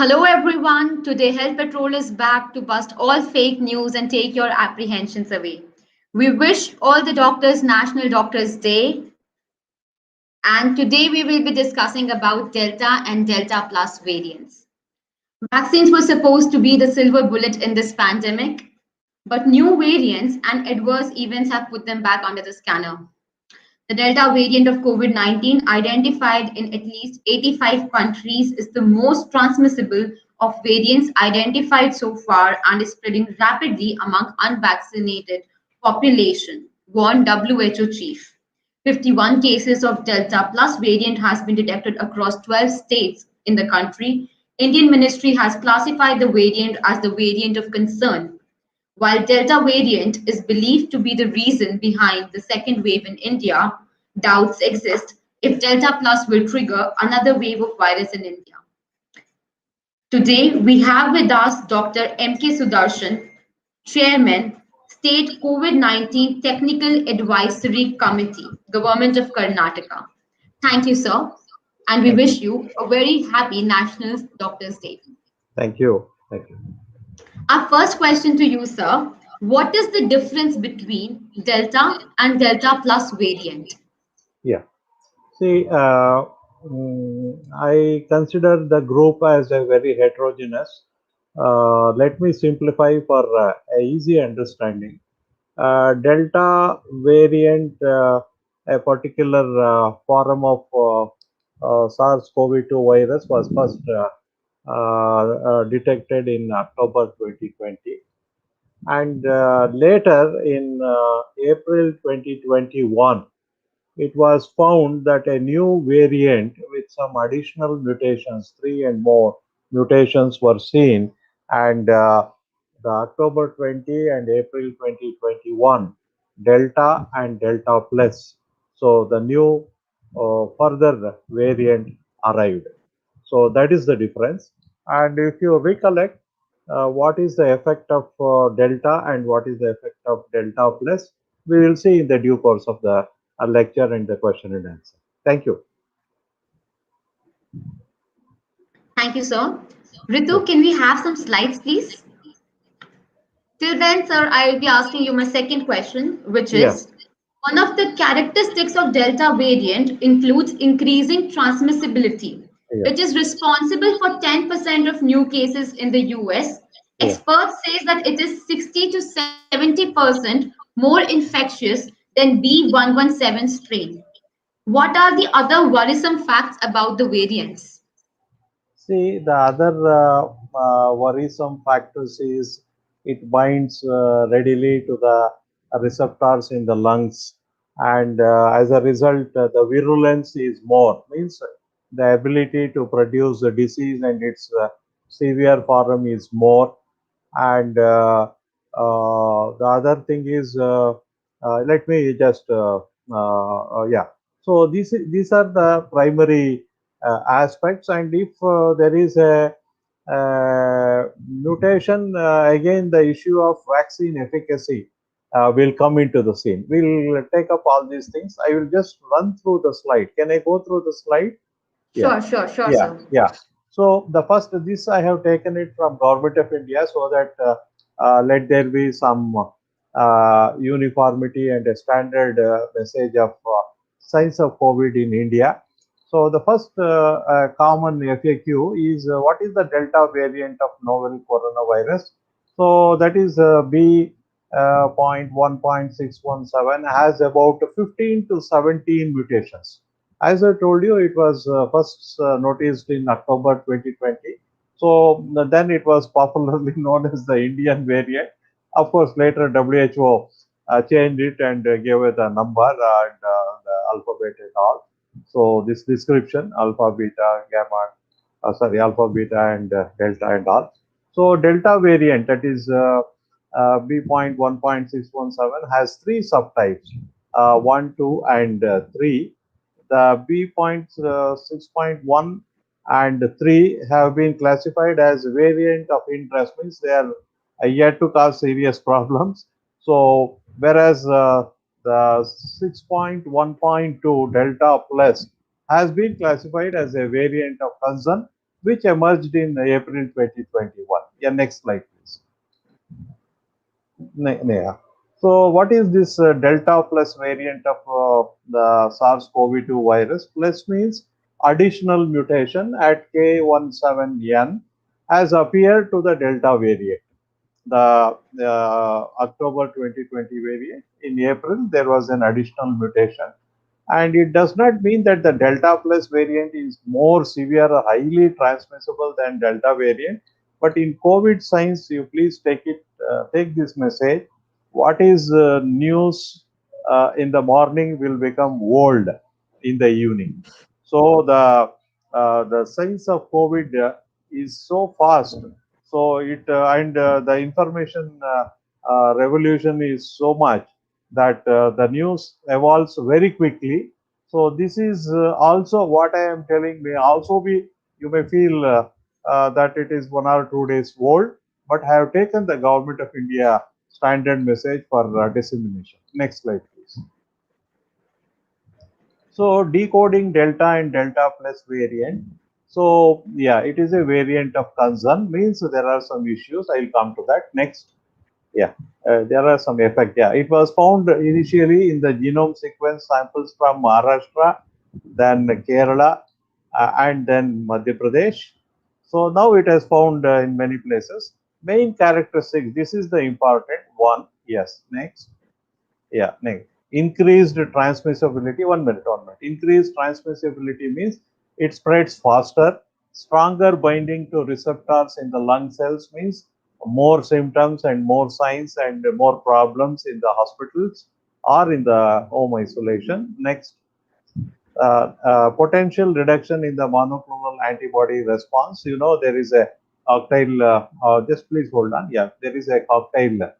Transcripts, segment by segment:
Hello everyone. Today Health Patrol is back to bust all fake news and take your apprehensions away. We wish all the doctors National Doctors Day, and today we will be discussing about Delta and Delta Plus variants. Vaccines were supposed to be the silver bullet in this pandemic, but new variants and adverse events have put them back under the scanner. The Delta variant of COVID-19, identified in at least 85 countries, is the most transmissible of variants identified so far and is spreading rapidly among unvaccinated population, warned WHO chief. 51 cases of Delta plus variant has been detected across 12 states in the country. Indian ministry has classified the variant as the variant of concern. While Delta variant is believed to be the reason behind the second wave in India, doubts exist if Delta Plus will trigger another wave of virus in India. Today, we have with us Dr. M.K. Sudarshan, Chairman, State COVID-19 Technical Advisory Committee, Government of Karnataka. Thank you, sir, and we Thank wish you. you a very happy National Doctors' Day. Thank you. Thank you. Our first question to you, sir. What is the difference between Delta and Delta Plus variant? Yeah. See, I consider the group as a very heterogeneous. Let me simplify for a easy understanding. Delta variant, a particular form of SARS-CoV-2 virus was first detected in October 2020. And later in April 2021, it was found that a new variant with some additional mutations, three and more mutations were seen, and the October 20 and April 2021, Delta and Delta Plus. So the new further variant arrived. So that is the difference. And if you recollect, what is the effect of delta and what is the effect of delta plus, we will see in the due course of the lecture and the question and answer. Thank you. Thank you, sir. Yeah. Ritu, can we have some slides, please? Till then, sir, I will be asking you my second question, which Yeah. is one of the characteristics of Delta variant includes increasing transmissibility. Yeah. It is responsible for 10% of new cases in the US. Yeah. Experts say that it is 60 to 70% more infectious than B117 strain. What are the other worrisome facts about the variants? See, the other worrisome factors is it binds readily to the receptors in the lungs, and as a result, the virulence is more, means the ability to produce the disease and its severe form is more. And the other thing is, let me just, yeah. So these are the primary aspects, and if there is a mutation, again the issue of vaccine efficacy will come into the scene. We'll take up all these things. I will just run through the slide. Can I go through the slide? Yeah, Sure, yeah, sir. yeah. So the first, this I have taken it from Government of India, so that let there be some uniformity and a standard message of signs of COVID in India. So the first common FAQ is what is the Delta variant of novel coronavirus? So that is B. 1.617 has about 15 to 17 mutations. As I told you, it was first noticed in October 2020. So then it was popularly known as the Indian variant. Of course, later WHO changed it and gave it a number and the alphabet and all. So this description, alpha, beta, gamma, alpha, beta, and delta and all. So delta variant, that is B.1.617, has three subtypes, 1, 2, and 3. The B.6.1 and 3 have been classified as variant of interest, means they are yet to cause serious problems. So, whereas the 6.1.2 Delta Plus has been classified as a variant of concern, which emerged in April 2021. Yeah, next slide, please. Yeah. So, what is this Delta plus variant of the SARS-CoV-2 virus? Plus means additional mutation at K17N has appeared to the Delta variant. The October 2020 variant. In April, there was an additional mutation. And it does not mean that the Delta plus variant is more severe or highly transmissible than Delta variant. But in COVID science, you please take this message. What is news in the morning will become old in the evening. So the science of COVID is so fast. So it and the information revolution is so much that the news evolves very quickly. So this is also what I am telling may also be, you may feel that it is 1 or 2 days old, but I have taken the government of India standard message for dissemination. Next slide, please. So decoding Delta and Delta plus variant. So yeah, it is a variant of concern, means there are some issues. I'll come to that next. Yeah, there are some effect. Yeah, it was found initially in the genome sequence samples from Maharashtra, then Kerala, and then Madhya Pradesh. So now it has found in many places. Main characteristics. This is the important one. Yes. Next. Yeah, next. Increased transmissibility. 1 minute, 1 minute. Increased transmissibility means it spreads faster. Stronger binding to receptors in the lung cells means more symptoms and more signs and more problems in the hospitals or in the home isolation. Next, potential reduction in the monoclonal antibody response. You know, there is a cocktail, just please hold on. Yeah, there is a cocktail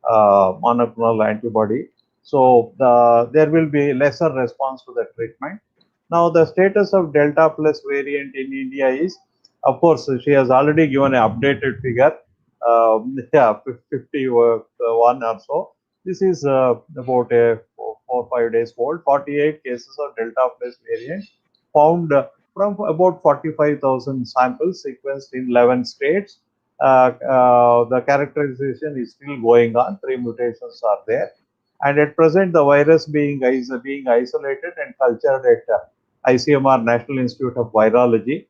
monoclonal antibody. So there will be lesser response to the treatment. Now, the status of Delta plus variant in India is, of course, she has already given an updated figure. Yeah, 51 or so. This is about a 4 or 5 days old. 48 cases of Delta plus variant found from about 45,000 samples sequenced in 11 states. The characterization is still going on. 3 mutations are there. And at present, the virus being isolated and cultured at ICMR, National Institute of Virology,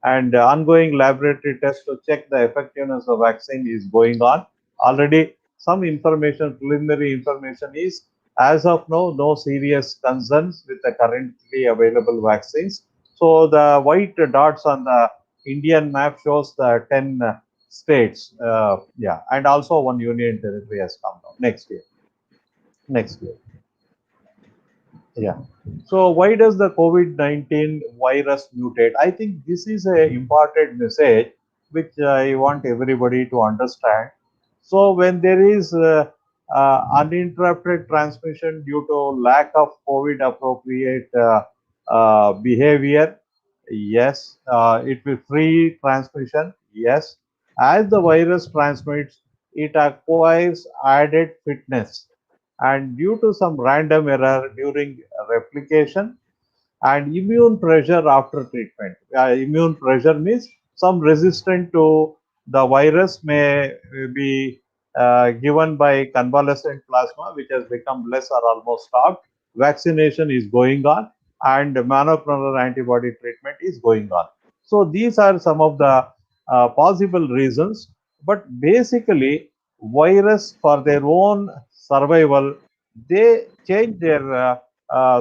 and ongoing laboratory tests to check the effectiveness of vaccine is going on. Already some information, preliminary information is, as of now, no serious concerns with the currently available vaccines. So the white dots on the Indian map shows the 10 states, yeah, and also one union territory has come down. Next year. Next year. Yeah. So why does the COVID-19 virus mutate? I think this is a important message which I want everybody to understand. So when there is uninterrupted transmission due to lack of COVID appropriate behavior, yes. It will free transmission, yes. As the virus transmits, it acquires added fitness, and due to some random error during replication and immune pressure after treatment. Immune pressure means some resistance to the virus may be given by convalescent plasma, which has become less or almost stopped. Vaccination is going on, and monoclonal antibody treatment is going on. So these are some of the possible reasons. But basically, virus for their own survival, they change their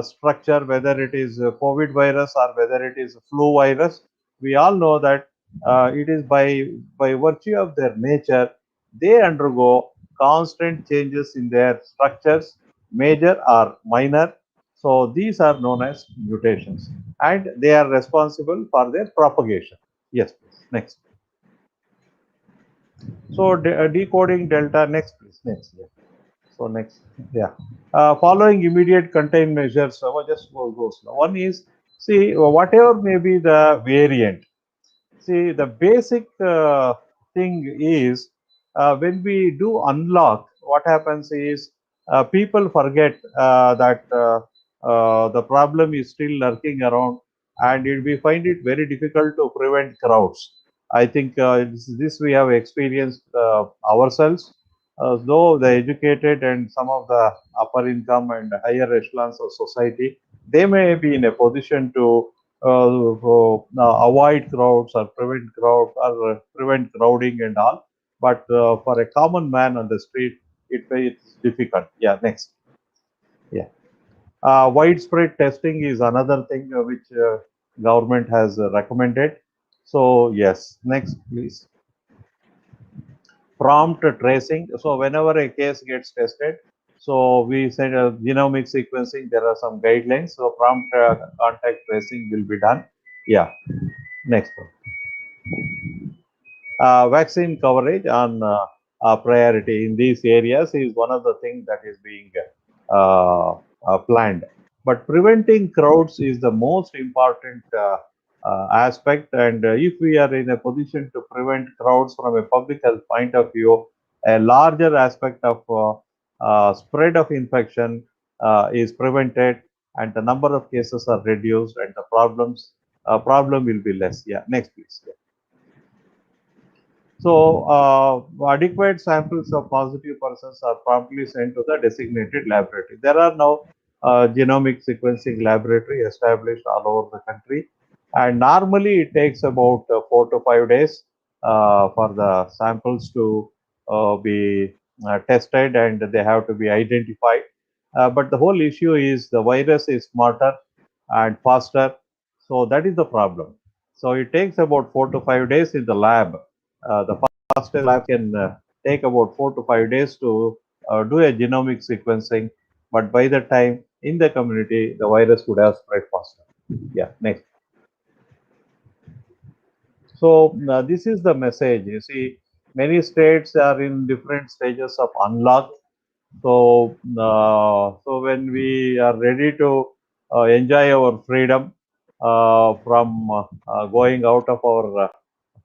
structure, whether it is COVID virus or whether it is flu virus. We all know that it is by virtue of their nature, they undergo constant changes in their structures, major or minor. So these are known as mutations, and they are responsible for their propagation. Yes, please. Next. So decoding delta. Next, please. Next. Yeah. So next, yeah. Following immediate contain measures, just go slow. One is, see, whatever may be the variant. See, the basic thing is when we do unlock, what happens is people forget that the problem is still lurking around. and we find it very difficult to prevent crowds. I think this we have experienced ourselves. Though the educated and some of the upper income and higher echelons of society, they may be in a position to avoid crowds or prevent prevent crowding and all. But for a common man on the street, it's difficult. Yeah, next. Yeah. Widespread testing is another thing which government has recommended. So yes, next please. Prompt tracing. So whenever a case gets tested, so we said genomic sequencing. There are some guidelines. So prompt contact tracing will be done. Yeah. Next one. Vaccine coverage on priority in these areas is one of the things that is being planned. But preventing crowds is the most important aspect. And if we are in a position to prevent crowds from a public health point of view, a larger aspect of spread of infection is prevented, and the number of cases are reduced, and the problem will be less. Yeah, next please. Yeah. So, adequate samples of positive persons are promptly sent to the designated laboratory. There are now genomic sequencing laboratory established all over the country, and normally it takes about 4 to 5 days for the samples to be tested, and they have to be identified. But the whole issue is the virus is smarter and faster, so that is the problem. So it takes about 4 to 5 days in the lab. The fastest lab can take about 4 to 5 days to do a genomic sequencing, but by the time in the community, the virus would have spread faster. Yeah, next. So this is the message. You see, many states are in different stages of unlock. So when we are ready to enjoy our freedom from going out of our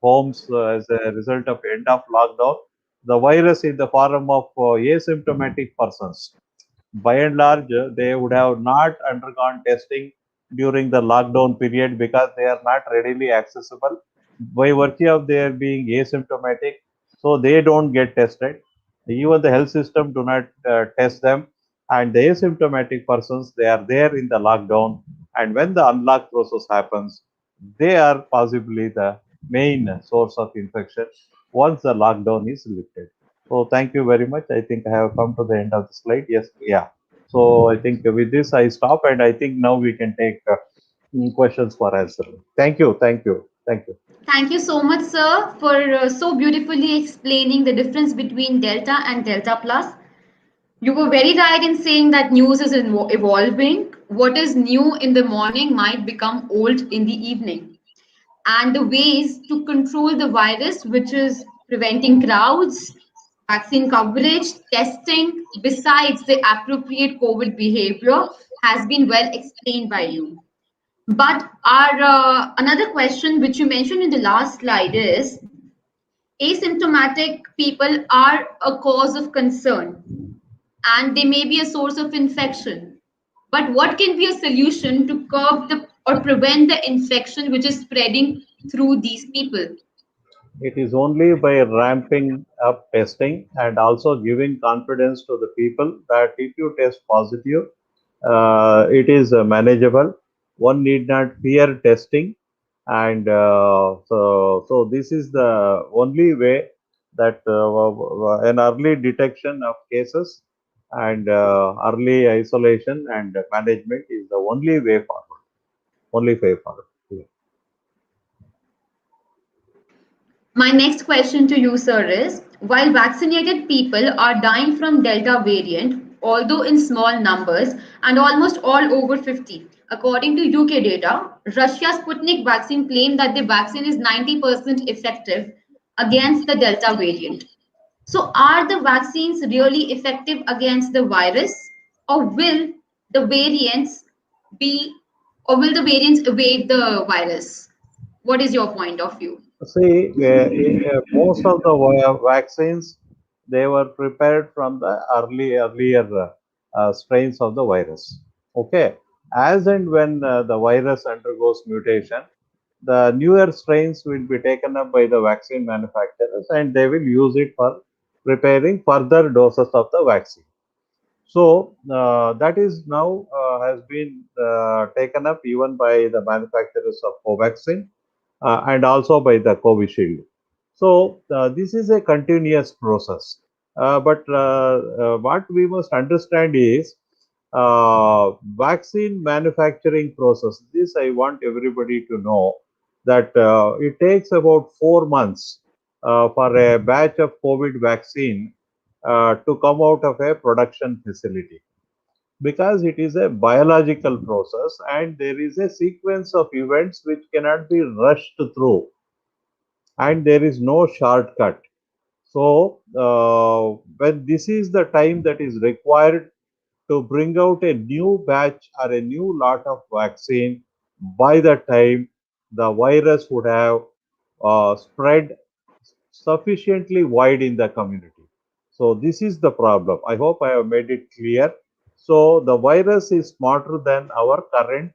homes as a result of end of lockdown, the virus in the form of asymptomatic persons. By and large, they would have not undergone testing during the lockdown period because they are not readily accessible by virtue of their being asymptomatic, so they don't get tested. Even the health system do not test them, and the asymptomatic persons, they are there in the lockdown, and when the unlock process happens, they are possibly the main source of infection once the lockdown is lifted. So thank you very much. I think I have come to the end of the slide. Yes, yeah. So I think with this I stop, and I think now we can take questions for answer. Thank you, thank you, thank you. Thank you so much, sir, for so beautifully explaining the difference between Delta and Delta Plus. You were very right in saying that news is evolving. What is new in the morning might become old in the evening. And the ways to control the virus, which is preventing crowds, vaccine coverage, testing, besides the appropriate COVID behavior, has been well explained by you. But our another question, which you mentioned in the last slide, is asymptomatic people are a cause of concern and they may be a source of infection. But what can be a solution to curb the or prevent the infection which is spreading through these people? It is only by ramping up testing and also giving confidence to the people that if you test positive, it is manageable. One need not fear testing, and so this is the only way that an early detection of cases and early isolation and management is the only way forward. Only way forward. Yeah. My next question to you, sir, is while vaccinated people are dying from Delta variant, although in small numbers and almost all over 50, according to UK data, Russia's Sputnik vaccine claimed that the vaccine is 90% effective against the Delta variant. So, are the vaccines really effective against the virus, or the variants be, or will the variants evade the virus? What is your point of view? See, most of the vaccines they were prepared from the earlier strains of the virus. Okay, As and when the virus undergoes mutation, the newer strains will be taken up by the vaccine manufacturers and they will use it for preparing further doses of the vaccine. So that is now has been taken up even by the manufacturers of Covaxin and also by the Covishield. So this is a continuous process. But what we must understand is vaccine manufacturing process. This I want everybody to know that it takes about 4 months for a batch of COVID vaccine to come out of a production facility because it is a biological process and there is a sequence of events which cannot be rushed through and there is no shortcut. So, when this is the time that is required to bring out a new batch or a new lot of vaccine, by the time the virus would have spread sufficiently wide in the community. So, this is the problem. I hope I have made it clear. So, the virus is smarter than our current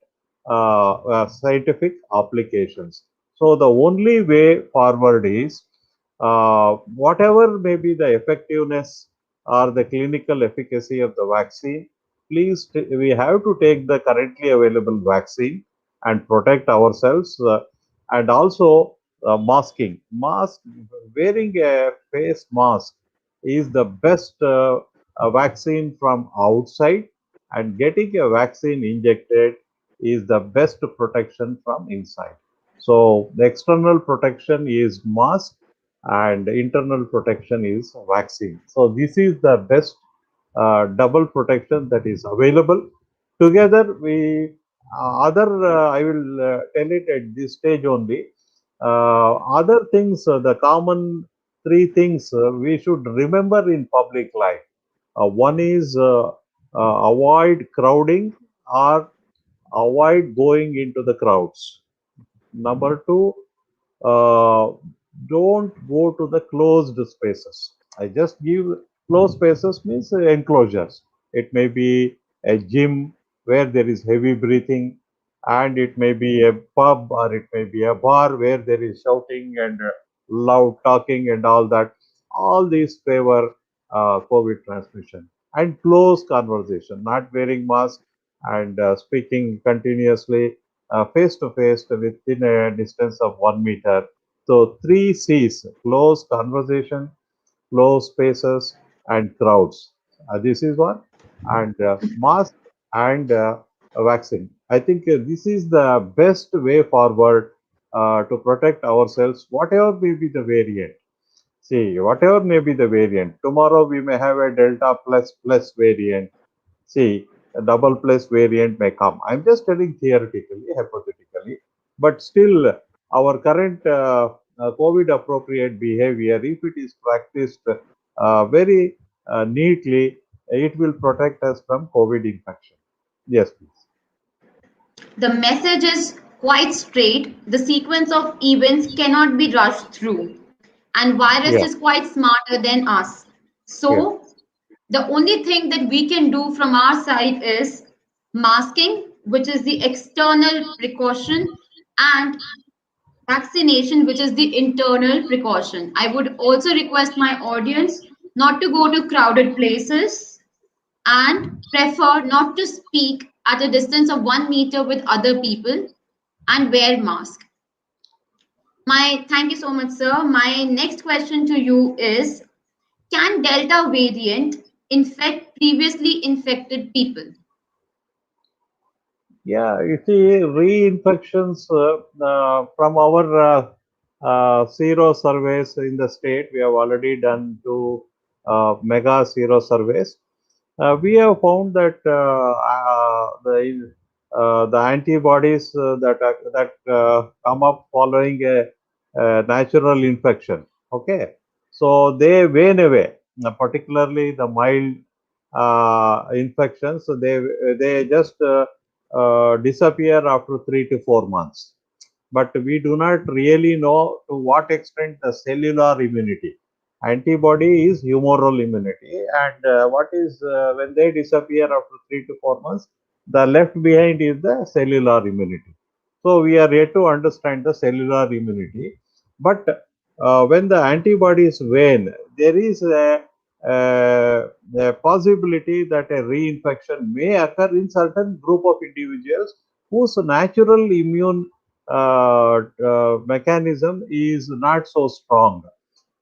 scientific applications. So, the only way forward is whatever may be the effectiveness or the clinical efficacy of the vaccine, we have to take the currently available vaccine and protect ourselves and also masking. Wearing a face mask is the best vaccine from outside, and getting a vaccine injected is the best protection from inside. So, the external protection is mask and internal protection is vaccine. So this is the best double protection that is available. Together, we other I will tell it at this stage only. Other things, the common three things we should remember in public life. One is avoid crowding or avoid going into the crowds. Number two, uh, don't go to the closed spaces. I just give closed spaces means enclosures. It may be a gym where there is heavy breathing, and it may be a pub or it may be a bar where there is shouting and loud talking and all that. All these favor COVID transmission and close conversation, not wearing mask and speaking continuously face to face within a distance of 1 meter. So, three C's: close conversation, close spaces, and crowds. This is one, and mask and vaccine. I think this is the best way forward to protect ourselves, whatever may be the variant. See, whatever may be the variant, tomorrow we may have a Delta plus variant. See, a double plus variant may come. I'm just telling theoretically, hypothetically, but still, our current COVID appropriate behavior, if it is practiced very neatly, it will protect us from COVID infection. Yes, please. The message is quite straight. The sequence of events cannot be rushed through, and virus Yeah, is quite smarter than us. yeah, So the only thing that we can do from our side is masking, which is the external precaution, and vaccination, which is the internal precaution. I would also request my audience not to go to crowded places and prefer not to speak at a distance of 1 meter with other people and wear mask. My thank you so much, sir. My next question to you is: can Delta variant infect previously infected people? yeah. You see, reinfections from our zero surveys in the state, we have already done two mega zero surveys. We have found that the antibodies that come up following a natural infection. Okay, so they wane away, particularly the mild infections. So they just disappear after 3 to 4 months. But we do not really know to what extent the cellular immunity. Antibody is humoral immunity, and what is when they disappear after 3 to 4 months, The left behind is the cellular immunity. So we are yet to understand the cellular immunity. But when the antibodies wane, there is a possibility that a reinfection may occur in certain group of individuals whose natural immune mechanism is not so strong,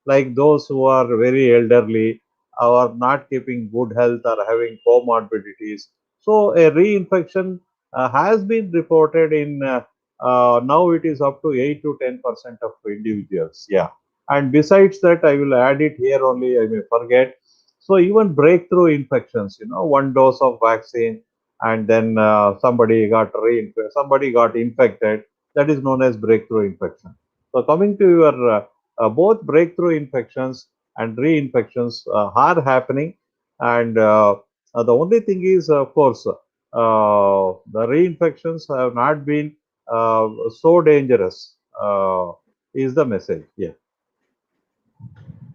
like those who are very elderly or are not keeping good health or having comorbidities. So a reinfection has been reported in now it is up to 8 to 10% of individuals. Yeah. And besides that, I will add it here only, I may forget. So even breakthrough infections, one dose of vaccine and then somebody got infected. That is known as breakthrough infection. So coming to your both breakthrough infections and reinfections are happening, and the only thing is, of course, the reinfections have not been so dangerous. Is the message? Yeah,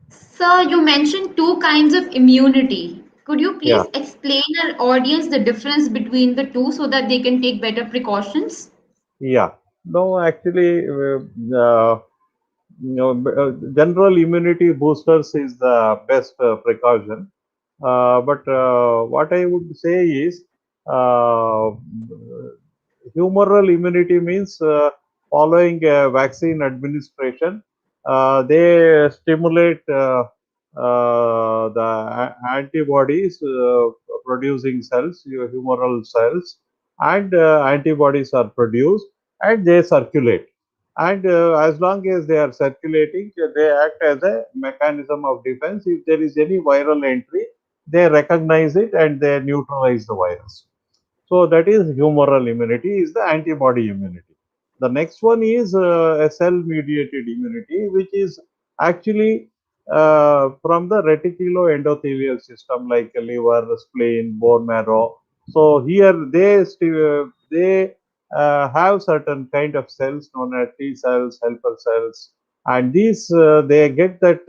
Sir, you mentioned two kinds of immunity. Could you yeah, please explain our audience the difference between the two so that they can take better precautions? yeah. No, actually, general immunity boosters is the best precaution. But what I would say is, uh, humoral immunity means following vaccine administration, they stimulate the antibodies producing cells, your humoral cells, and antibodies are produced and they circulate. And as long as they are circulating, they act as a mechanism of defense. If there is any viral entry, they recognize it and they neutralize the virus. So that is humoral immunity, is the antibody immunity. The next one is a cell-mediated immunity, which is actually from the reticuloendothelial system, like liver, spleen, bone marrow. So here they have certain kind of cells known as T cells, helper cells, and these they get that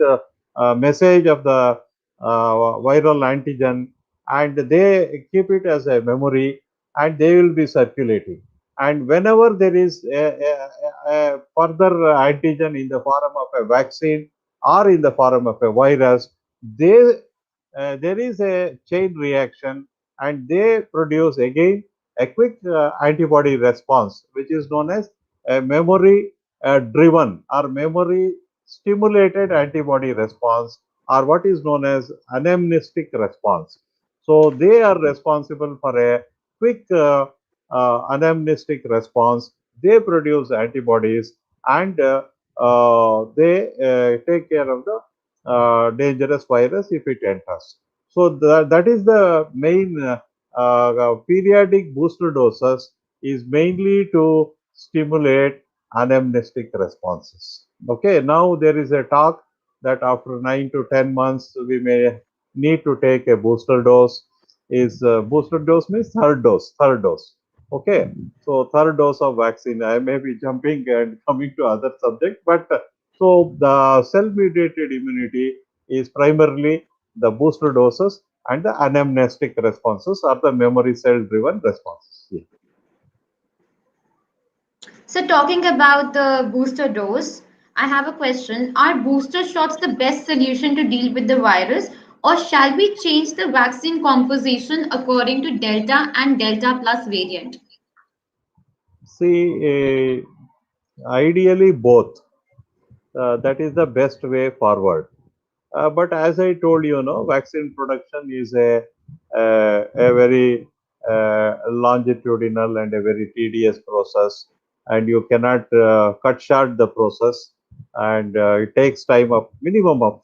message of the viral antigen, and they keep it as a memory, and they will be circulating. And whenever there is a further antigen in the form of a vaccine or in the form of a virus, they there is a chain reaction, and they produce again a quick antibody response, which is known as a memory driven or memory stimulated antibody response, or what is known as anamnestic response. So they are responsible for a quick anamnestic response. They produce antibodies, and they take care of the dangerous virus if it enters. So that is the main periodic booster doses is mainly to stimulate anamnestic responses. Okay, now there is a talk that after 9 to 10 months we may need to take a booster dose. Is booster dose means third dose. Okay, so third dose of vaccine. I may be jumping and coming to other subject, but so the cell-mediated immunity is primarily the booster doses and the anamnestic responses or the memory cell-driven responses. Yeah. So, talking about the booster dose, I have a question. Are booster shots the best solution to deal with the virus, or shall we change the vaccine composition according to Delta and Delta Plus variant? See, ideally both. That is the best way forward. But as I told you, vaccine production is a very longitudinal and a very tedious process, and you cannot cut short the process. And it takes time of minimum of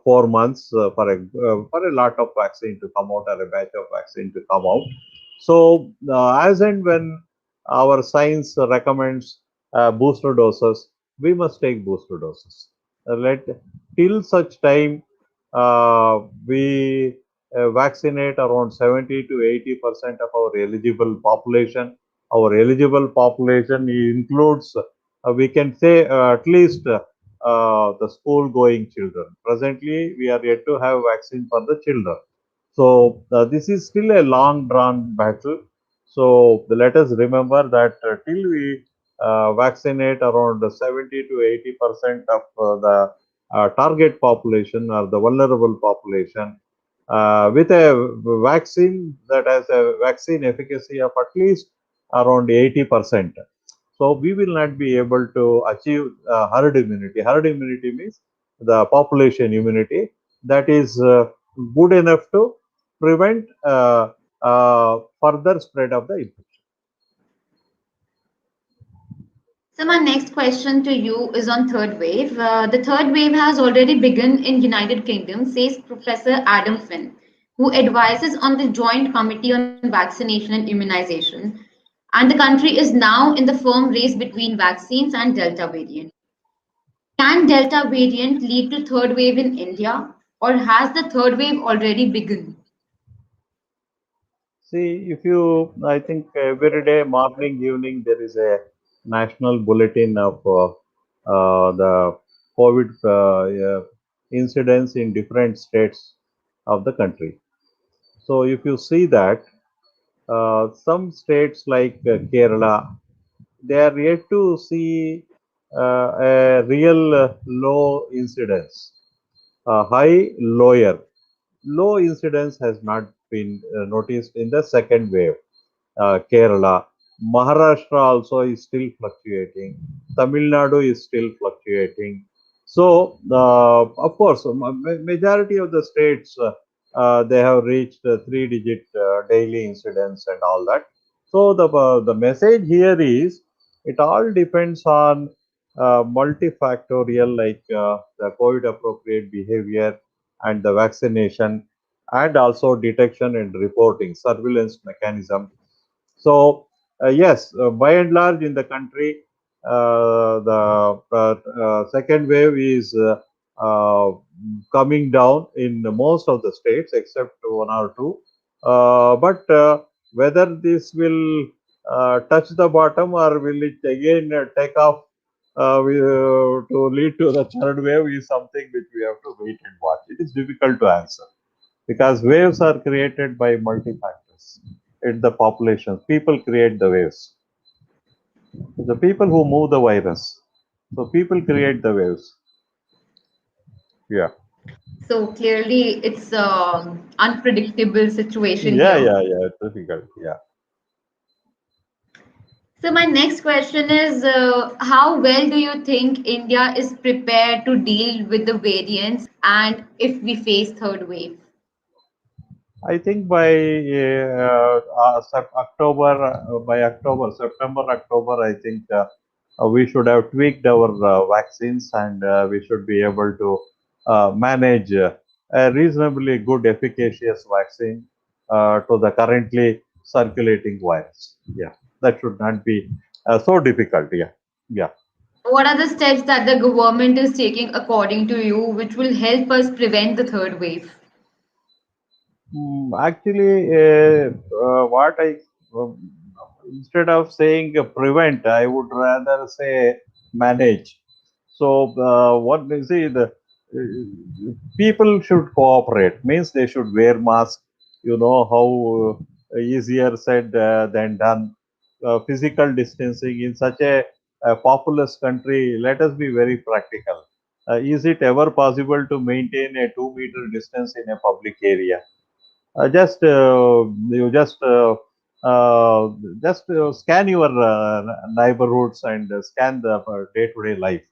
4 months for a lot of vaccine to come out or a batch of vaccine to come out. So as and when our science recommends booster doses, we must take booster doses. Let till such time we vaccinate around 70 to 80% of our eligible population. Our eligible population includes, we can say, at least the school going children. Presently, we are yet to have vaccine for the children. So this is still a long drawn battle. So let us remember that till we vaccinate around 70 to 80% of the target population or the vulnerable population with a vaccine that has a vaccine efficacy of at least around 80%. So we will not be able to achieve herd immunity. Herd immunity means the population immunity that is good enough to prevent further spread of the infection. So my next question to you is on third wave. The third wave has already begun in United Kingdom, says Professor Adam Finn, who advises on the Joint Committee on Vaccination and Immunization. And the country is now in the firm race between vaccines and Delta variant. Can Delta variant lead to third wave in India, or has the third wave already begun? See, if you, I think every day, morning, evening, there is a national bulletin of the COVID incidents in different states of the country. So, if you see that some states like Kerala, they are yet to see a real low incidence, high, lower. Low incidence has not been noticed in the second wave. Kerala. Maharashtra also is still fluctuating. Tamil Nadu is still fluctuating. So, of course, majority of the states they have reached three-digit daily incidence and all that. So, the message here is it all depends on multifactorial like the COVID appropriate behavior and the vaccination and also detection and reporting surveillance mechanism. So, yes, by and large in the country, the second wave is coming down in most of the states except one or two. But whether this will touch the bottom or will it again take off to lead to the third wave is something which we have to wait and watch. It is difficult to answer because waves are created by multi factors. It's the populations. People create the waves. The people who move the virus. So people create the waves. Yeah. So clearly, it's an unpredictable situation Yeah, here. yeah, yeah. It's difficult. Yeah. So my next question is, how well do you think India is prepared to deal with the variants and if we face third wave? I think by October, September, October, I think we should have tweaked our vaccines and we should be able to manage a reasonably good, efficacious vaccine to the currently circulating virus. Yeah, that should not be so difficult. Yeah, yeah. What are the steps that the government is taking according to you, which will help us prevent the third wave? Actually, what I um, instead of saying prevent, I would rather say manage. So, what they say the people should cooperate. Means they should wear mask. You know how easier said than done. Physical distancing in such a populous country. Let us be very practical. Is it ever possible to maintain a 2 meter distance in a public area? Just you uh, just scan your neighborhoods and scan the day-to-day life.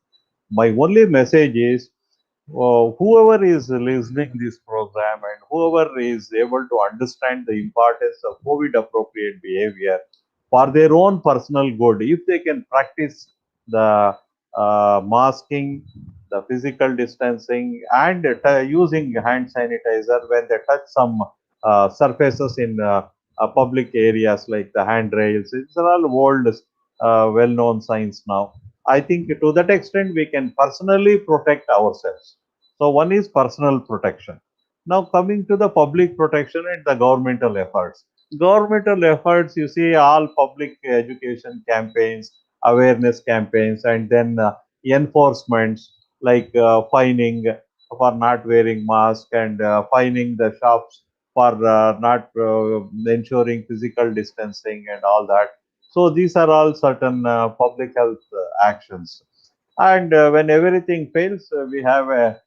My only message is whoever is listening this program and whoever is able to understand the importance of COVID appropriate behavior for their own personal good, if they can practice the masking, the physical distancing, and using hand sanitizer when they touch some surfaces in public areas like the handrails, it's all old, well-known science now. I think to that extent we can personally protect ourselves. So one is personal protection. Now coming to the public protection and the governmental efforts. Governmental efforts, you see all public education campaigns, awareness campaigns, and then enforcements like fining for not wearing mask and fining the shops for not ensuring physical distancing and all that. So these are all certain public health actions. And when everything fails, we have a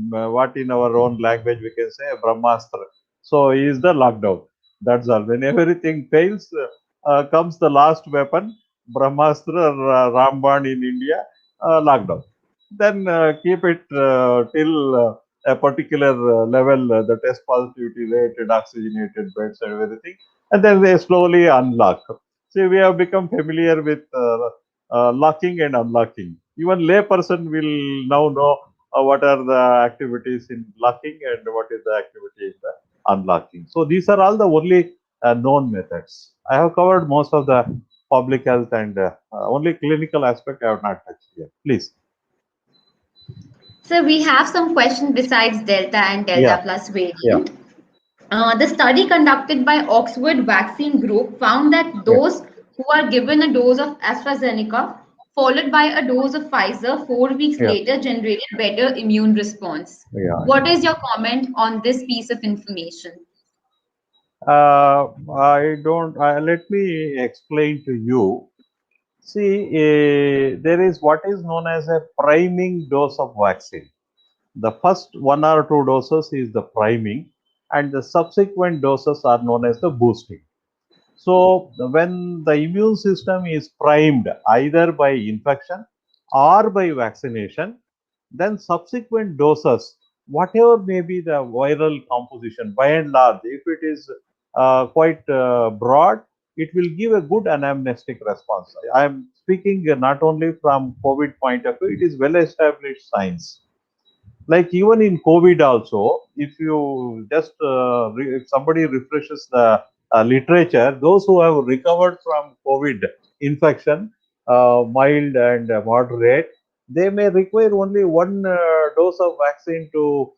what in our own language we can say a Brahmastra. So he is the lockdown. That's all. When everything fails, comes the last weapon, Brahmastra or Ramban in India, lockdown. Then keep it till a particular level, the test positivity rate and oxygenated beds and everything, and then they slowly unlock. See, we have become familiar with locking and unlocking. Even layperson will now know what are the activities in locking and what is the activity in the unlocking. So these are all the only known methods. I have covered most of the public health and only clinical aspect I have not touched here. Please. So we have some questions besides Delta and Yeah, Delta Plus yeah, variant. The study conducted by Oxford Vaccine Group found that yeah, those who are given a dose of AstraZeneca followed by a dose of Pfizer 4 weeks yeah, later generated better immune response. yeah. What is your comment on this piece of information? I don't. Let me explain to you. See, there is what is known as a priming dose of vaccine. The first 1 or 2 doses is the priming, and the subsequent doses are known as the boosting. So, when the immune system is primed either by infection or by vaccination, then subsequent doses, whatever may be the viral composition, by and large, if it is quite broad, it will give a good anamnestic response. I am speaking not only from COVID point of view, it is well established science. Like even in COVID also, if you just if somebody refreshes the literature, those who have recovered from COVID infection, mild and moderate, they may require only one dose of vaccine to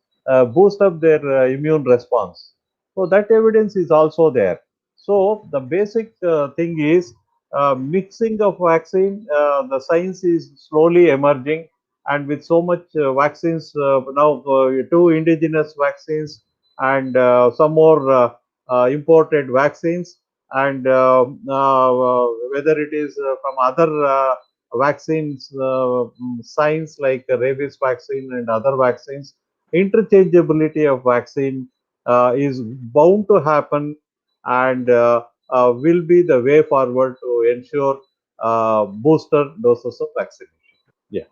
boost up their immune response. So that evidence is also there. So the basic thing is mixing of vaccine. The science is slowly emerging, and with so much vaccines now, two indigenous vaccines and some more imported vaccines, and whether it is from other vaccines, science like rabies vaccine and other vaccines, interchangeability of vaccine is bound to happen, and will be the way forward to ensure booster doses of vaccination. Yeah.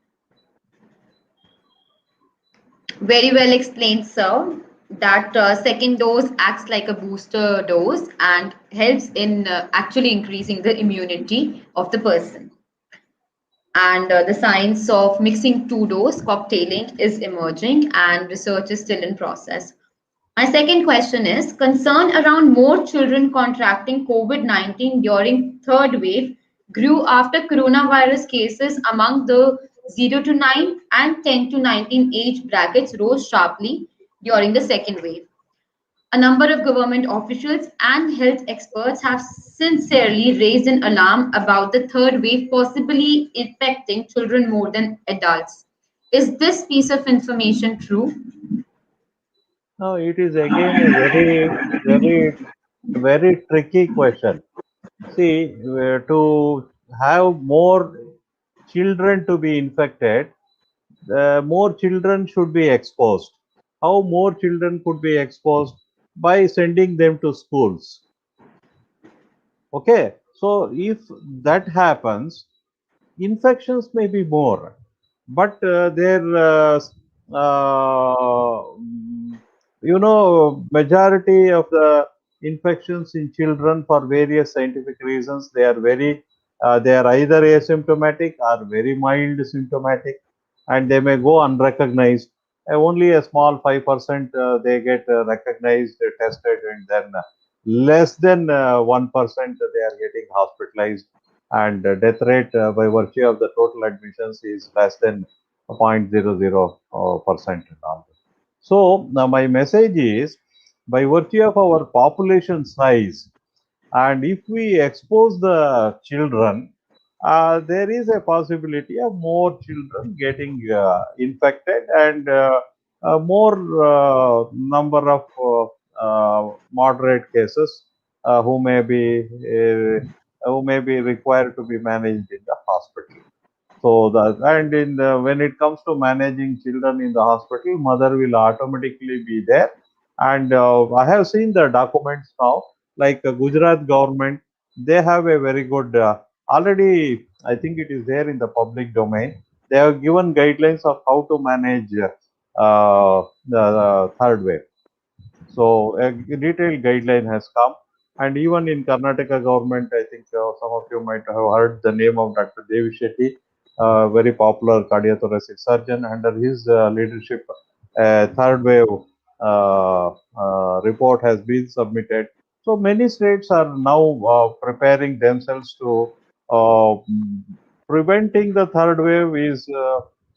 Very well explained, sir. That second dose acts like a booster dose and helps in actually increasing the immunity of the person. And the science of mixing two dose cocktailing is emerging and research is still in process. My second question is concern around more children contracting COVID-19 during third wave grew after coronavirus cases among the 0 to 9 and 10 to 19 age brackets rose sharply during the second wave. A number of government officials and health experts have sincerely raised an alarm about the third wave possibly affecting children more than adults. Is this piece of information true? No, it is again a very tricky question. See, to have more children to be infected, more children should be exposed. How more children could be exposed? By sending them to schools. Okay, so if that happens, infections may be more, but their majority of the infections in children, for various scientific reasons, they are either asymptomatic or very mild symptomatic, and they may go unrecognized. Only a small 5% they get recognized, tested, and then less than 1% they are getting hospitalized, and death rate by virtue of the total admissions is less than 0.00% and all. So now my message is, by virtue of our population size, and if we expose the children, there is a possibility of more children getting infected, and more number of moderate cases who may be required to be managed in the hospital. So and when it comes to managing children in the hospital, mother will automatically be there. And I have seen the documents now, like Gujarat government, they have a very good already. I think it is there in the public domain. They have given guidelines of how to manage the third wave. So a detailed guideline has come, and even in Karnataka government, I think some of you might have heard the name of Dr. Devi Shetty, very popular cardiothoracic surgeon. Under his leadership, third wave report has been submitted. So many states are now preparing themselves to preventing the third wave is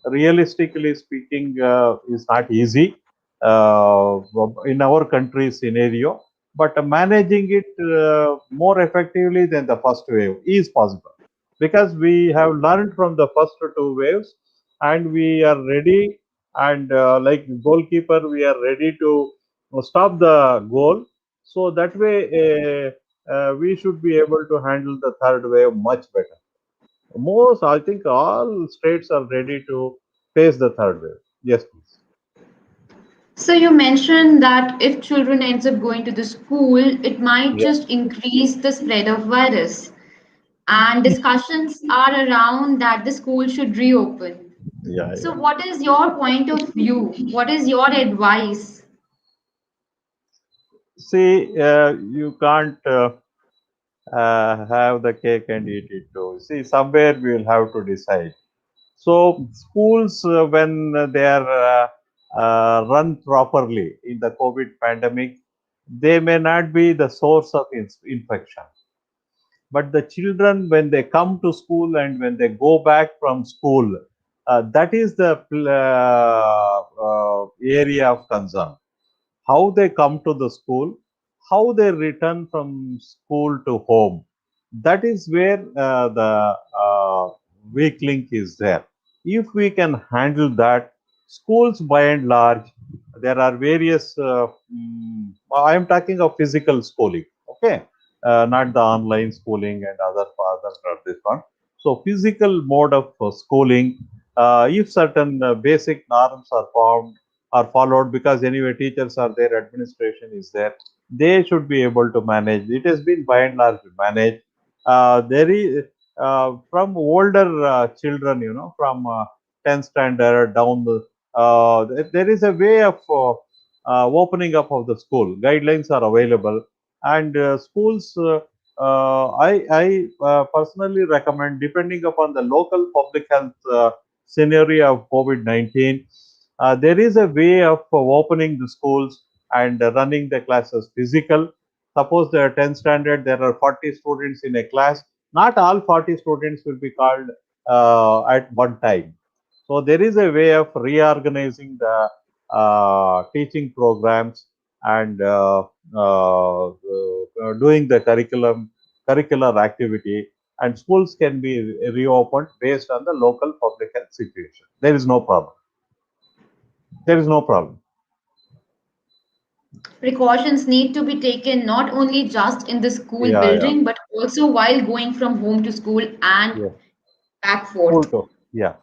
realistically speaking is not easy uh, in our country scenario, but managing it more effectively than the first wave is possible because we have learned from the first two waves and we are ready and like goalkeeper we are ready to stop the goal, so that way we should be able to handle the third wave much better. Most, I think all states are ready to face the third wave. Yes, please. So you mentioned that if children ends up going to the school, it might Yeah. just increase the spread of virus. And discussions are around that the school should reopen. Yeah, So yeah. what is your point of view? What is your advice? See, you can't have the cake and eat it too. See, somewhere we will have to decide. So, schools, when they are run properly in the COVID pandemic, they may not be the source of infection. But the children, when they come to school and when they go back from school, that is the area of concern. How they come to the school, how they return from school to home. That is where the weak link is there. If we can handle that, schools by and large, there are various, I am talking of physical schooling, okay, not the online schooling and other this one. So, physical mode of schooling, if certain basic norms are formed, are followed, because anyway teachers are there, administration is there, they should be able to manage. It has been by and large managed. There is from older children, from 10th standard down the there is a way of opening up of the school. Guidelines are available, and schools. I personally recommend, depending upon the local public health scenario of COVID-19, there is a way of opening the schools and running the classes physical. Suppose there are 10 standard, there are 40 students in a class. Not all 40 students will be called at one time. So there is a way of reorganizing the teaching programs and doing the curricular activity, and schools can be reopened based on the local public health situation. There is no problem. There is no problem. Precautions need to be taken not only just in the school Yeah, yeah, building, but also while going from home to school and yeah. back School forth. too. Yeah.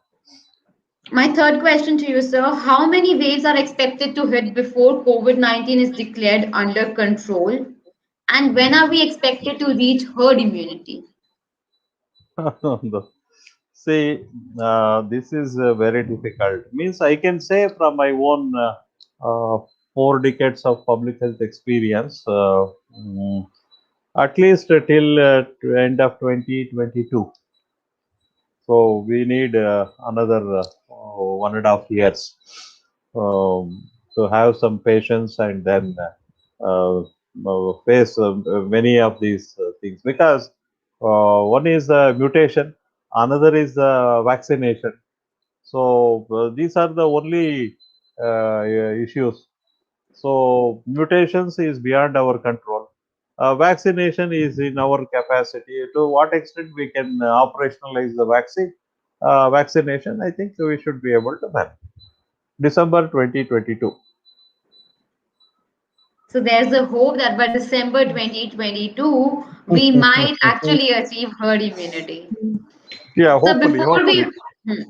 My third question to you, sir: how many waves are expected to hit before COVID-19 is declared under control? And when are we expected to reach herd immunity? See, this is very difficult. Means I can say from my own 4 decades of public health experience, at least till to end of 2022. So we need another 1.5 years to have some patience and then face many of these things, because one is mutation, another is vaccination. So these are the only issues. So mutations is beyond our control. Vaccination is in our capacity. To what extent we can operationalize the vaccination, I think we should be able to manage. December 2022. So there's a hope that by December 2022, we might actually achieve herd immunity. Yeah, So hopefully, hopefully. hmm,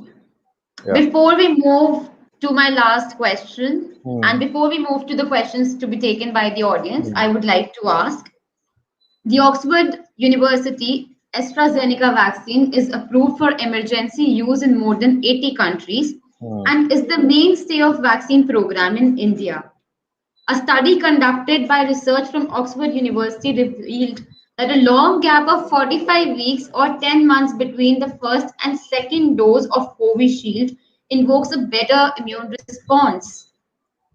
Yeah. before we move to my last question, and Hmm. before we move to the questions to be taken by the audience, Hmm. I would like to ask, the Oxford University AstraZeneca vaccine is approved for emergency use in more than 80 countries Hmm. and is the mainstay of vaccine program in India. A study conducted by research from Oxford University revealed that a long gap of 45 weeks or 10 months between the first and second dose of Covishield invokes a better immune response.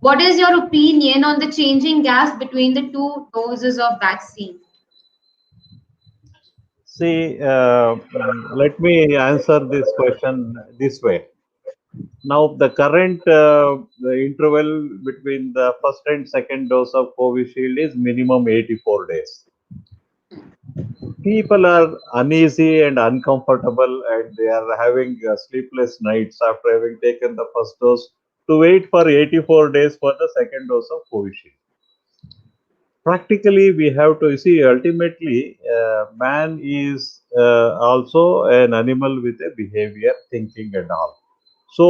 What is your opinion on the changing gaps between the two doses of vaccine? See, let me answer this question this way. Now, the current the interval between the first and second dose of Covishield is minimum 84 days. People are uneasy and uncomfortable, and they are having sleepless nights after having taken the first dose to wait for 84 days for the second dose of Covishield. Practically, we have to see ultimately, man is also an animal with a behavior, thinking, and all. So,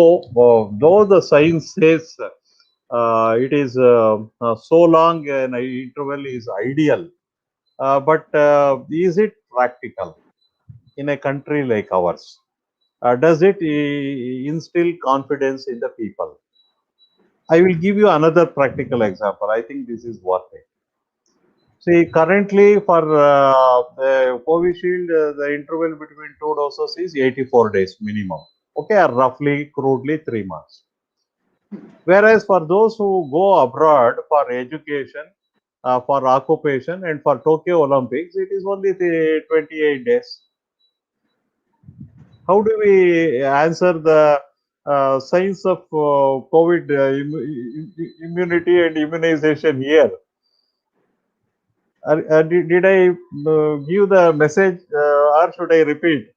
though the science says it is so long an interval is ideal, but is it practical in a country like ours? Does it instill confidence in the people? I will give you another practical example. I think this is worth it. See, currently for the Covishield, the interval between two doses is 84 days minimum. Okay, or roughly, crudely 3 months. Whereas for those who go abroad for education, for occupation, and for Tokyo Olympics, it is only the 28 days. How do we answer the science of COVID immunity and immunization here? Did I give the message or should I repeat?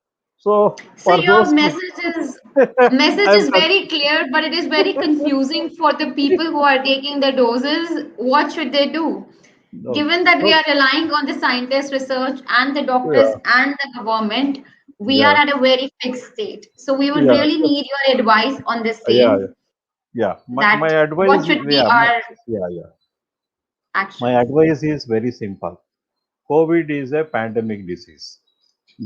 So So for your those, message I'm is very clear, but it is very confusing for the people who are taking the doses. What should they do? no, Given that we no, are relying on the scientists, research, and the doctors yeah, and the government, we are yeah, at a very fixed state. So we would yeah, really need your advice on the yeah, same. yeah. My That advice, what should be yeah, our yeah. My action? advice is very simple. COVID is a pandemic disease.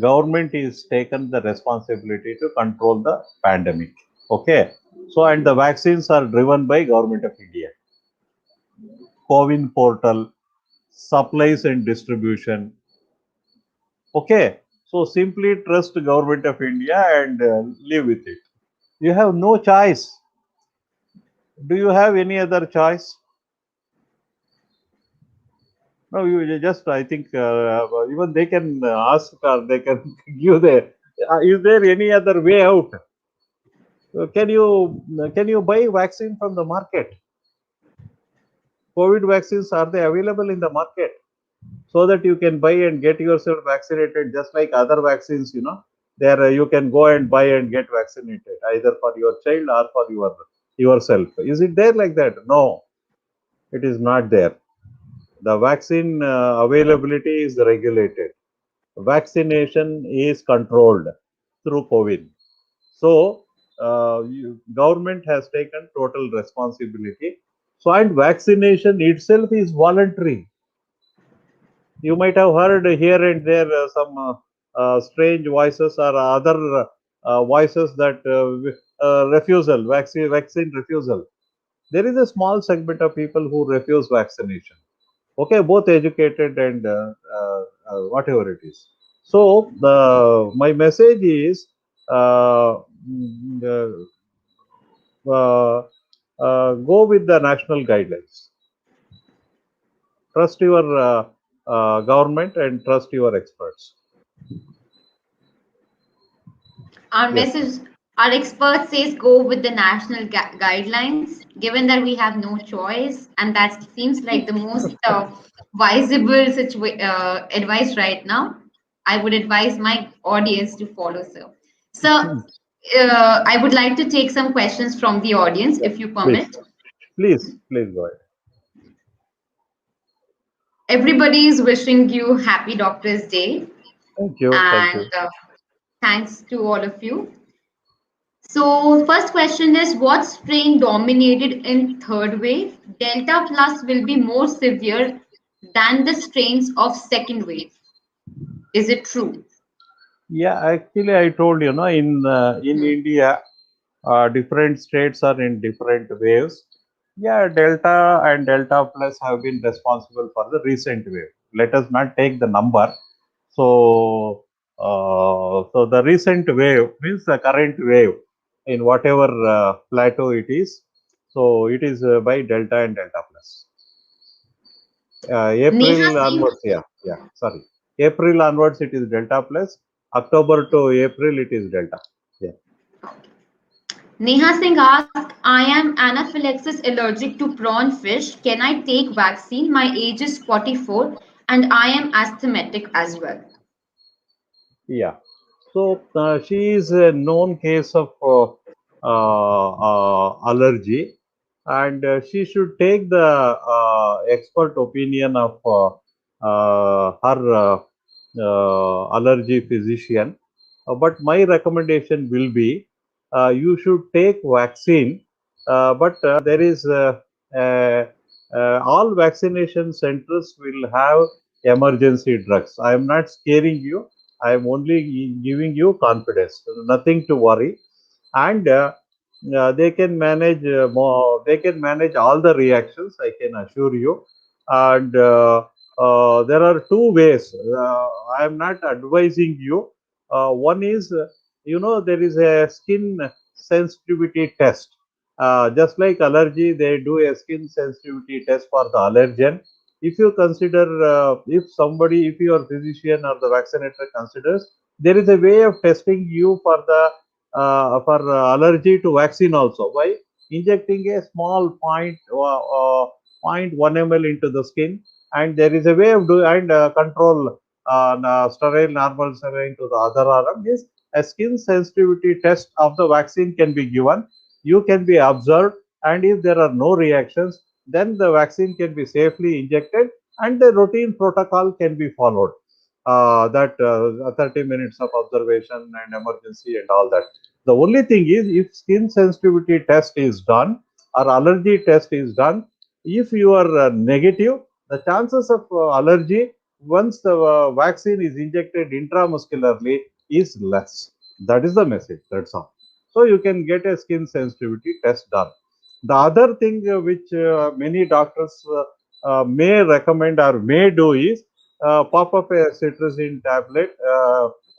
Government is taken the responsibility to control the pandemic. Okay. So and the vaccines are driven by Government of India. COVID portal, supplies and distribution. Okay. So simply trust Government of India and live with it. You have no choice. Do you have any other choice? No, you just, I think, even they can ask or they can give the, is there any other way out? Can you buy vaccine from the market? COVID vaccines, are they available in the market? So that you can buy and get yourself vaccinated just like other vaccines, there you can go and buy and get vaccinated either for your child or for yourself. Is it there like that? No, it is not there. The vaccine availability is regulated. Vaccination is controlled through COVID. So, government has taken total responsibility. So, and vaccination itself is voluntary. You might have heard here and there some strange voices or other voices that vaccine refusal. There is a small segment of people who refuse vaccination. Okay, both educated and whatever it is. So my message is uh, mm, go with the national guidelines. Trust your government and trust your experts. Our Yes. message, our expert says go with the national guidelines, given that we have no choice, and that seems like the most visible advice right now. I would advise my audience to follow, sir. So, I would like to take some questions from the audience, if you Please, permit. please go ahead. Everybody is wishing you happy Doctor's Day, Thank you. Thank and you. thanks to all of you. So, first question is, what strain dominated in third wave? Delta plus will be more severe than the strains of second wave. Is it true? Yeah, actually, I told you, no, in Hmm. India, different states are in different waves. Yeah, Delta and Delta Plus have been responsible for the recent wave. Let us not take the number. So, so the recent wave means the current wave in whatever plateau it is. So it is by Delta and Delta Plus. Neha April Singh, onwards, yeah, yeah. Sorry, April onwards it is Delta Plus. October to April it is Delta. Yeah. Neha Singh asked, I am anaphylaxis allergic to prawn fish. Can I take vaccine? My age is 44 and I am asthmatic as well. Yeah. So she is a known case of allergy, and she should take the expert opinion of her allergy physician. But my recommendation will be you should take vaccine, but there is uh, all vaccination centers will have emergency drugs. I am not scaring you. I am only giving you confidence. Nothing to worry, and they can manage more. They can manage all the reactions. I can assure you. And there are two ways. I am not advising you. One is, there is a skin sensitivity test. Just like allergy, they do a skin sensitivity test for the allergen. If you consider, if your physician or the vaccinator considers, there is a way of testing you for the for allergy to vaccine also by injecting a small point 1 ml into the skin, and there is a way of doing and control sterile normal saline to the other arm. Is a skin sensitivity test of the vaccine can be given. You can be observed, and if there are no reactions, then the vaccine can be safely injected, and the routine protocol can be followed. That 30 minutes of observation and emergency and all that. The only thing is, if skin sensitivity test is done or allergy test is done, if you are negative, the chances of allergy once the vaccine is injected intramuscularly is less. That is the message. That's all. So you can get a skin sensitivity test done. The other thing which many doctors may recommend or may do is pop up a cetirizine tablet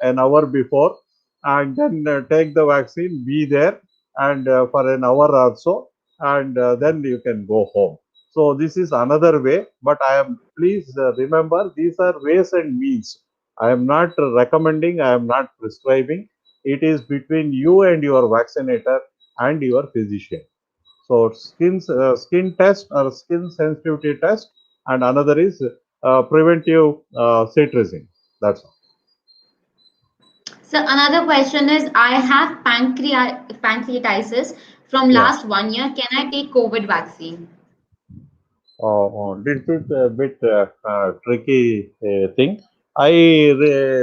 an hour before, and then take the vaccine, be there and for an hour or so, and then you can go home. So this is another way, but I am, please remember, these are ways and means. I am not recommending, I am not prescribing. It is between you and your vaccinator and your physician. So skin test or skin sensitivity test, and another is preventive cetirizine. That's all. So another question is, I have pancreatitis from Yeah. last 1 year. Can I take COVID vaccine? This is a bit tricky thing. I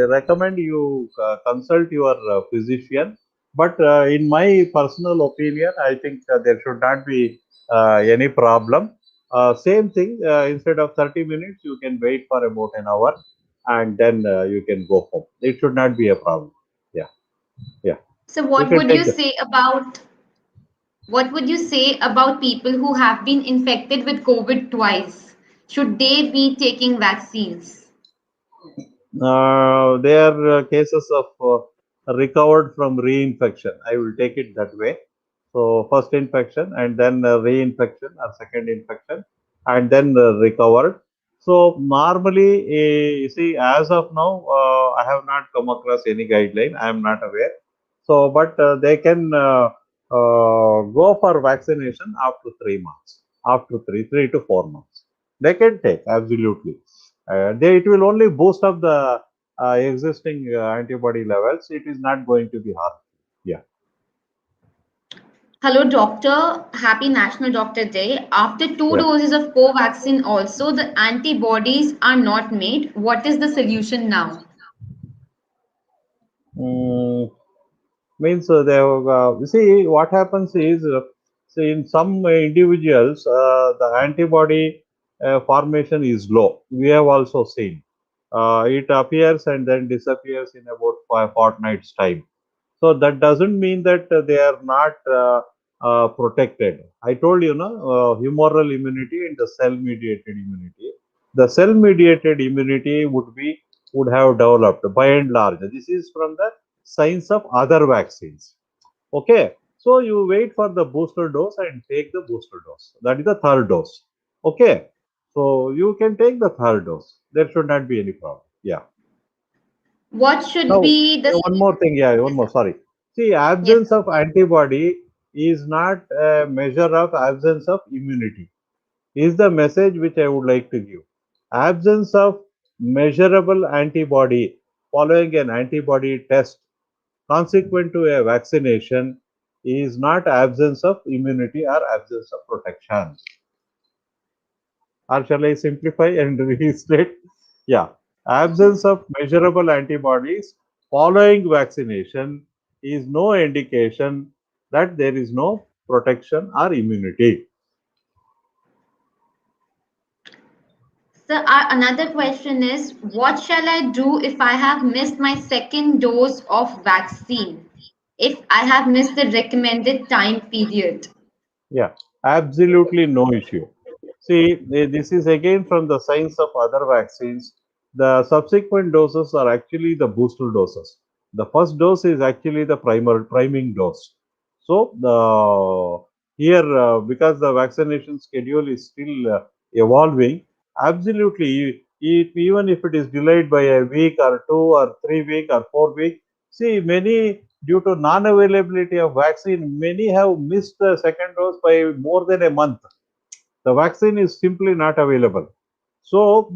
recommend you consult your physician. But in my personal opinion, I think there should not be any problem. Same thing, instead of 30 minutes, you can wait for about an hour, and then you can go home. It should not be a problem. Yeah, yeah. So You can take the. what would you say about people who have been infected with COVID twice? Should they be taking vaccines? They are cases of recovered from reinfection. I will take it that way. So first infection and then reinfection or second infection, and then recovered. So normally, you see, as of now, I have not come across any guideline. I am not aware. So, but they can go for vaccination after 3 months, after three to 4 months. They can take absolutely. It will only boost up the existing antibody levels. It is not going to be harmful. Yeah. Hello, doctor. Happy National Doctor Day. After two Yeah. doses of Covaxin, also the antibodies are not made. What is the solution now? Mm, means they have, you see what happens is see in some individuals the antibody formation is low. We have also seen it appears and then disappears in about 5 fortnights time. So that doesn't mean that they are not protected. I told you, no, humoral immunity and the cell-mediated immunity. The cell-mediated immunity would have developed by and large. This is from the science of other vaccines. Okay, so you wait for the booster dose and take the booster dose. That is the third dose. Okay, so you can take the third dose. There should not be any problem. Yeah. What should Now, be the one more thing. Yeah, one yes, more. sir. Sorry. See, Yes, absence sir. of antibody is not a measure of absence of immunity. Is the message which I would like to give. Absence of measurable antibody following an antibody test consequent to a vaccination is not absence of immunity or absence of protection. Or shall I simplify and restate? Yeah. Absence of measurable antibodies following vaccination is no indication that there is no protection or immunity. Sir, another question is, what shall I do if I have missed my second dose of vaccine? If I have missed the recommended time period? Yeah, absolutely no issue. See, this is again from the science of other vaccines. The subsequent doses are actually the booster doses. The first dose is actually the priming dose. So the here because the vaccination schedule is still evolving, absolutely even if it is delayed by a week or 2 or 3 week or 4 week, see many due to non-availability of vaccine, many have missed the second dose by more than a month. The vaccine is simply not available. So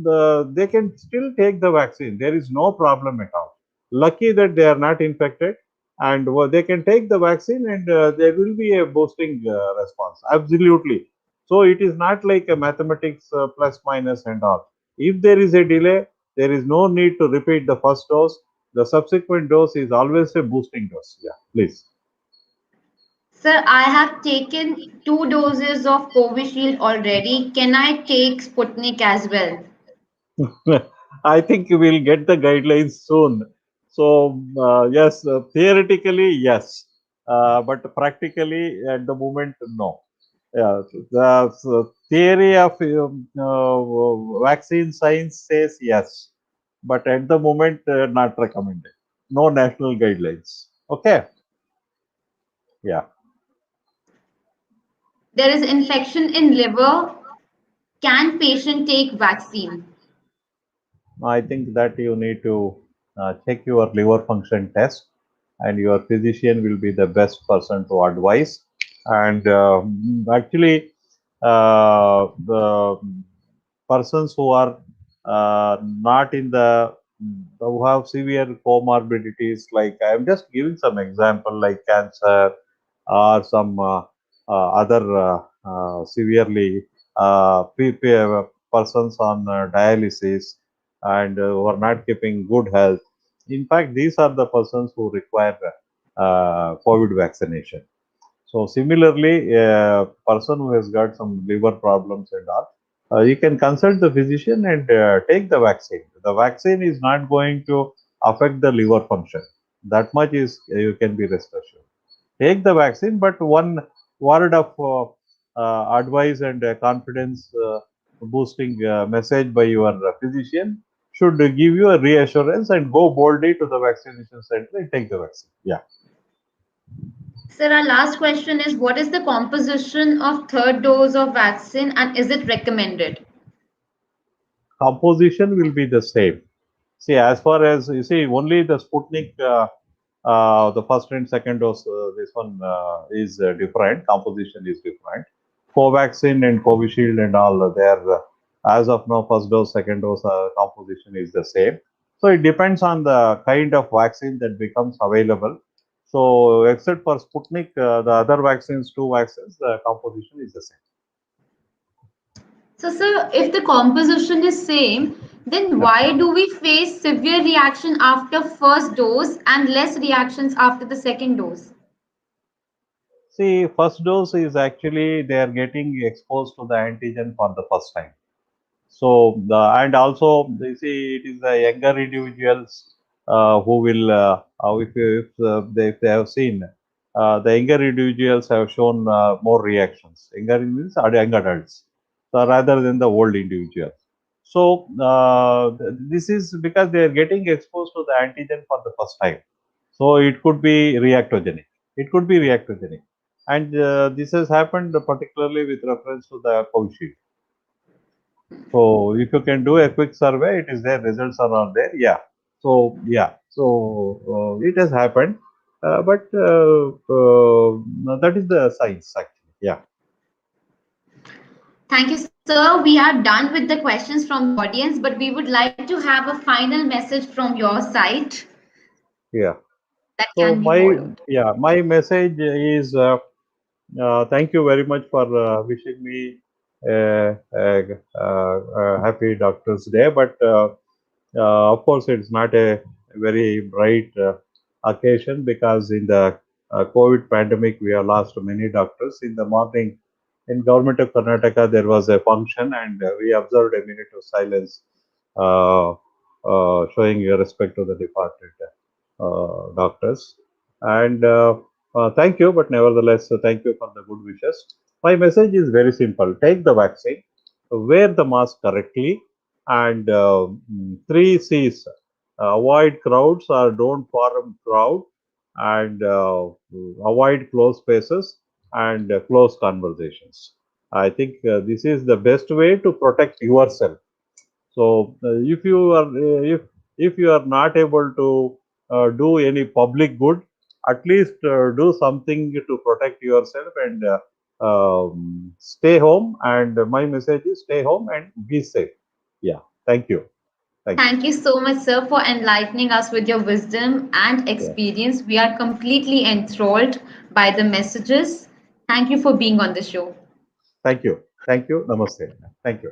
they can still take the vaccine. There is no problem at all. Lucky that they are not infected and they can take the vaccine and there will be a boosting response. Absolutely. So it is not like a mathematics plus minus and all. If there is a delay, there is no need to repeat the first dose. The subsequent dose is always a boosting dose. Yeah, please. Sir, I have taken two doses of Covishield already. Can I take Sputnik as well? I think we'll get the guidelines soon. So, yes, theoretically, yes, but practically at the moment, no. Yeah, the theory of vaccine science says yes, but at the moment, not recommended. No national guidelines. Okay. Yeah. There is infection in liver. Can patient take vaccine? I think that you need to check your liver function test, and your physician will be the best person to advise. And actually, the persons who are not in the who have severe comorbidities, like I am just giving some example, like cancer or some other severely persons on dialysis and who are not keeping good health. In fact, these are the persons who require COVID vaccination. So similarly, a person who has got some liver problems and all, you can consult the physician and take the vaccine. The vaccine is not going to affect the liver function. That much is you can be rest assured. Take the vaccine, but one word of advice and confidence boosting message by your physician should give you a reassurance and go boldly to the vaccination center and take the vaccine. Yeah. Sir, our last question is, what is the composition of third dose of vaccine and is it recommended? Composition will be the same. See, as far as you see, only the Sputnik, the first and second dose, this one is different. Composition is different. Covaxin and Covishield and all, their as of now, first dose, second dose composition is the same. So it depends on the kind of vaccine that becomes available. So except for Sputnik, the other vaccines, two vaccines, the composition is the same. So, sir, if the composition is same, then Yeah. why do we face severe reaction after first dose and less reactions after the second dose? See, first dose is actually they are getting exposed to the antigen for the first time. So the and also you see it is the younger individuals who will if they have seen the younger individuals have shown more reactions. Younger means are young adults, so rather than the old individuals. So this is because they are getting exposed to the antigen for the first time. So it could be reactogenic. It could be reactogenic, and this has happened particularly with reference to the Covishield. So if you can do a quick survey, it is there. Results are all there. Yeah. So yeah. So it has happened, but that is the science actually. Yeah. Thank you, sir. We are done with the questions from the audience, but we would like to have a final message from your side Yeah. that So can be followed. my message is thank you very much for wishing me happy Doctors Day. But of course, it's not a very bright occasion because in the COVID pandemic, we have lost many doctors. In the morning, in government of Karnataka, there was a function, and we observed a minute of silence, uh, showing respect to the departed doctors. And thank you, but nevertheless, thank you for the good wishes. My message is very simple: take the vaccine, wear the mask correctly, and three C's: avoid crowds or don't form crowd, and avoid close spaces and close conversations. I think this is the best way to protect yourself. So if you are not able to do any public good, at least do something to protect yourself and stay home. And my message is stay home and be safe. Yeah. Thank you. Thank you. Thank you so much, sir, for enlightening us with your wisdom and Yeah. experience. We are completely enthralled by the messages. Thank you for being on the show. Thank you. Thank you. Namaste. Thank you.